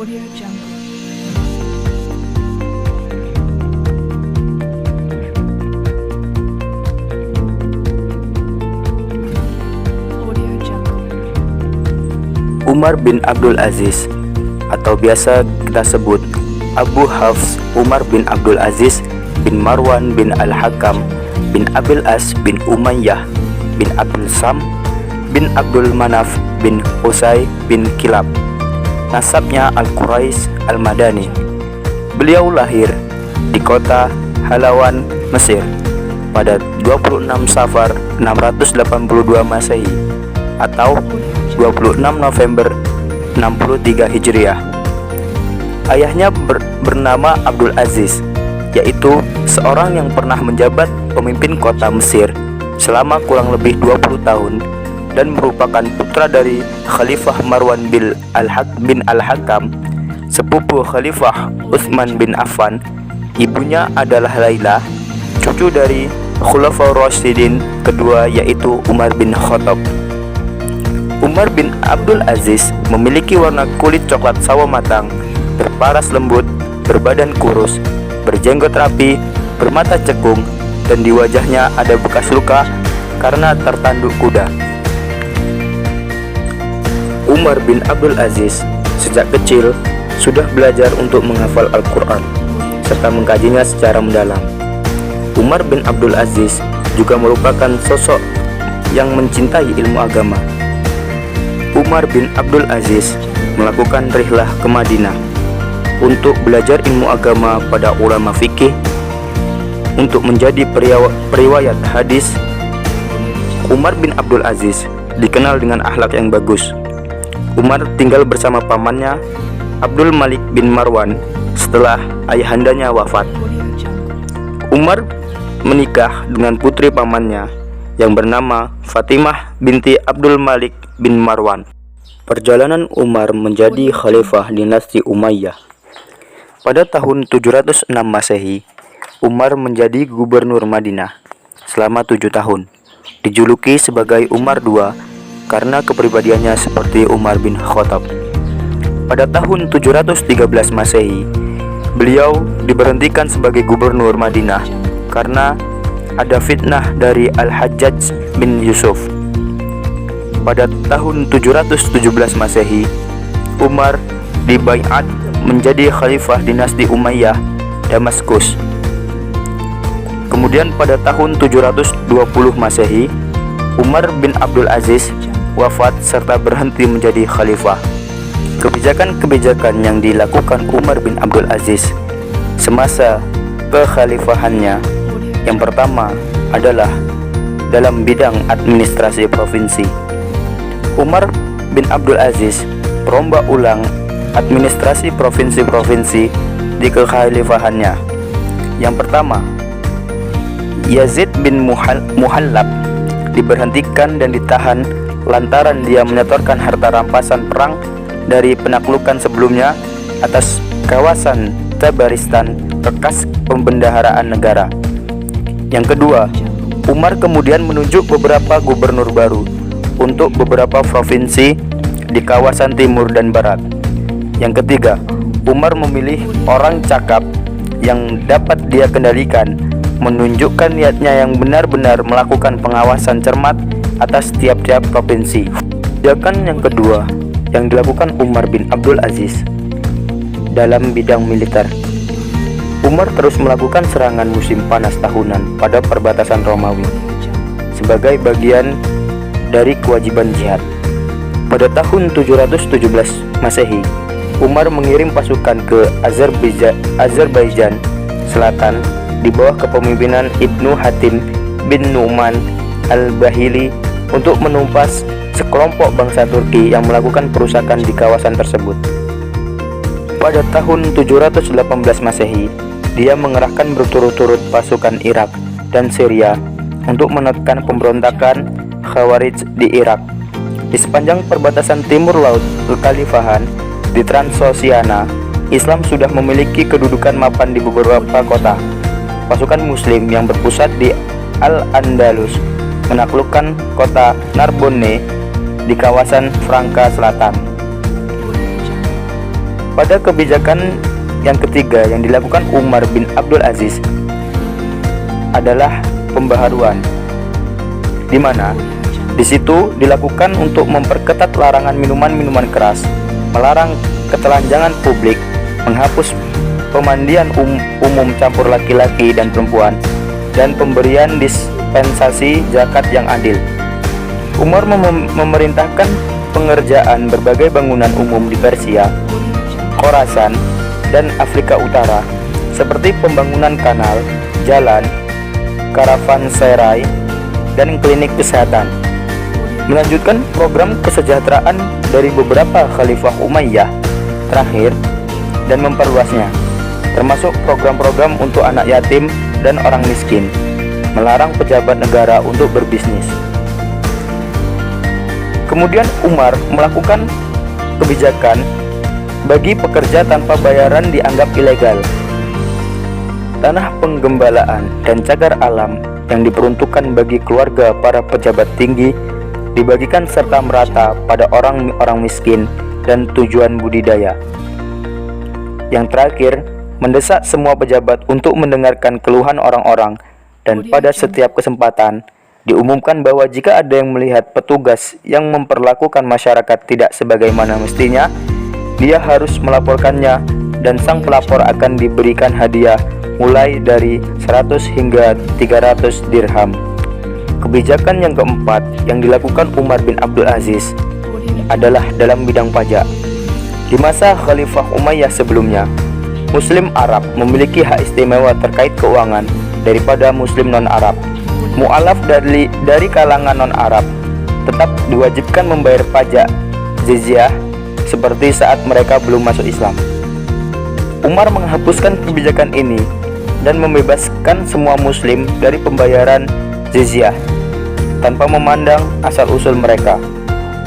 Audio Jungle. Audio Jungle. Umar bin Abdul Aziz atau biasa kita sebut Abu Hafs Umar bin Abdul Aziz bin Marwan bin Al-Hakam bin Abil As bin Umayyah bin Abdul Sam bin Abdul Manaf bin Qusay bin Kilab. Nasabnya Al-Quraisy Al-Madani. Beliau lahir di kota Halawan, Mesir pada 26 Safar 682 Masehi atau 26 November 63 Hijriah. Ayahnya bernama Abdul Aziz, yaitu seorang yang pernah menjabat pemimpin kota Mesir selama kurang lebih 20 tahun dan merupakan putra dari Khalifah Marwan bin Al-Hakam, sepupu Khalifah Utsman bin Affan. Ibunya adalah Laila, cucu dari Khulafaur Rasyidin kedua, yaitu Umar bin Khattab. Umar bin Abdul Aziz memiliki warna kulit coklat sawo matang, berparas lembut, berbadan kurus, berjenggot rapi, bermata cekung, dan di wajahnya ada bekas luka karena tertanduk kuda. Umar bin Abdul Aziz sejak kecil sudah belajar untuk menghafal Al-Quran serta mengkajinya secara mendalam. Umar bin Abdul Aziz juga merupakan sosok yang mencintai ilmu agama. Umar bin Abdul Aziz melakukan rihlah ke Madinah untuk belajar ilmu agama pada ulama fikih, untuk menjadi periwayat hadis. Umar bin Abdul Aziz dikenal dengan akhlak yang bagus. Umar tinggal bersama pamannya Abdul Malik bin Marwan setelah ayahandanya wafat. Umar menikah dengan putri pamannya yang bernama Fatimah binti Abdul Malik bin Marwan. Perjalanan Umar menjadi khalifah dinasti Umayyah. Pada tahun 706 Masehi, Umar menjadi gubernur Madinah selama 7 tahun. Dijuluki sebagai Umar II karena kepribadiannya seperti Umar bin Khattab. Pada tahun 713 Masehi, beliau diberhentikan sebagai gubernur Madinah karena ada fitnah dari Al-Hajjaj bin Yusuf. Pada tahun 717 Masehi, Umar dibaiat menjadi khalifah dinasti Umayyah Damaskus. Kemudian pada tahun 720 Masehi, Umar bin Abdul Aziz wafat serta berhenti menjadi khalifah. Kebijakan-kebijakan yang dilakukan Umar bin Abdul Aziz semasa kekhalifahannya, yang pertama adalah dalam bidang administrasi provinsi. Umar bin Abdul Aziz merombak ulang administrasi provinsi-provinsi di kekhalifahannya. Yang pertama, Yazid bin Muhallab diberhentikan dan ditahan lantaran dia menyetorkan harta rampasan perang dari penaklukan sebelumnya atas kawasan Tabaristan bekas pembendaharaan negara. Yang kedua, Umar kemudian menunjuk beberapa gubernur baru untuk beberapa provinsi di kawasan timur dan barat. Yang ketiga, Umar memilih orang cakap yang dapat dia kendalikan, menunjukkan niatnya yang benar-benar melakukan pengawasan cermat atas tiap-tiap provinsi. Kebijakan yang kedua yang dilakukan Umar bin Abdul Aziz dalam bidang militer. Umar terus melakukan serangan musim panas tahunan pada perbatasan Romawi sebagai bagian dari kewajiban jihad. Pada tahun 717 Masehi, Umar mengirim pasukan ke Azerbaijan Selatan di bawah kepemimpinan Ibnu Hatim bin Nu'man al-Bahili untuk menumpas sekelompok bangsa Turki yang melakukan perusakan di kawasan tersebut. Pada tahun 718 Masehi, dia mengerahkan berturut-turut pasukan Irak dan Syria untuk menekan pemberontakan Khawarij di Irak. Di sepanjang perbatasan timur laut kekhalifahan di Transoxiana, Islam sudah memiliki kedudukan mapan di beberapa kota. Pasukan Muslim yang berpusat di Al-Andalus menaklukkan kota Narbonne di kawasan Franka Selatan. Pada kebijakan yang ketiga yang dilakukan Umar bin Abdul Aziz adalah pembaharuan, di mana di situ dilakukan untuk memperketat larangan minuman-minuman keras, melarang ketelanjangan publik, menghapus pemandian umum campur laki-laki dan perempuan, dan pemberian dispensasi zakat yang adil. Umar memerintahkan pengerjaan berbagai bangunan umum di Persia, Khorasan, dan Afrika Utara, seperti pembangunan kanal, jalan, karavanserai, dan klinik kesehatan. Melanjutkan program kesejahteraan dari beberapa Khalifah Umayyah terakhir dan memperluasnya, termasuk program-program untuk anak yatim dan orang miskin, melarang pejabat negara untuk berbisnis. Kemudian Umar melakukan kebijakan bagi pekerja tanpa bayaran dianggap ilegal. Tanah penggembalaan dan cagar alam yang diperuntukkan bagi keluarga para pejabat tinggi dibagikan serta merata pada orang-orang miskin dan tujuan budidaya. Yang terakhir, mendesak semua pejabat untuk mendengarkan keluhan orang-orang, dan pada setiap kesempatan diumumkan bahwa jika ada yang melihat petugas yang memperlakukan masyarakat tidak sebagaimana mestinya, dia harus melaporkannya, dan sang pelapor akan diberikan hadiah mulai dari 100 hingga 300 dirham. Kebijakan yang keempat yang dilakukan Umar bin Abdul Aziz adalah dalam bidang pajak. Di masa Khalifah Umayyah sebelumnya, Muslim Arab memiliki hak istimewa terkait keuangan daripada Muslim non-Arab. Mu'alaf dari kalangan non-Arab tetap diwajibkan membayar pajak jizyah seperti saat mereka belum masuk Islam. Umar menghapuskan kebijakan ini dan membebaskan semua muslim dari pembayaran jizyah tanpa memandang asal-usul mereka.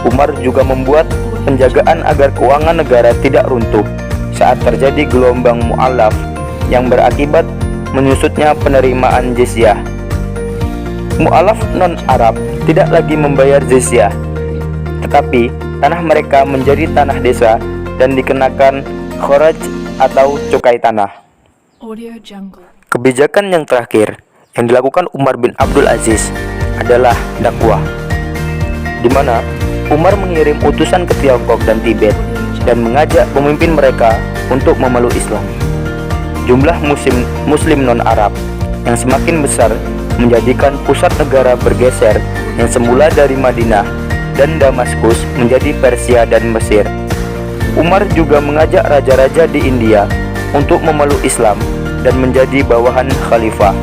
Umar juga membuat penjagaan agar keuangan negara tidak runtuh saat terjadi gelombang mu'alaf yang berakibat menyusutnya penerimaan jizyah. Mu'alaf non-Arab tidak lagi membayar jizyah, tetapi tanah mereka menjadi tanah desa dan dikenakan kharaj atau cukai tanah. Audio Jungle. Kebijakan yang terakhir yang dilakukan Umar bin Abdul Aziz adalah dakwah, di mana Umar mengirim utusan ke Tiongkok dan Tibet dan mengajak pemimpin mereka untuk memeluk Islam. Jumlah muslim non-Arab yang semakin besar menjadikan pusat negara bergeser yang semula dari Madinah dan Damaskus menjadi Persia dan Mesir. Umar juga mengajak raja-raja di India untuk memeluk Islam dan menjadi bawahan khalifah.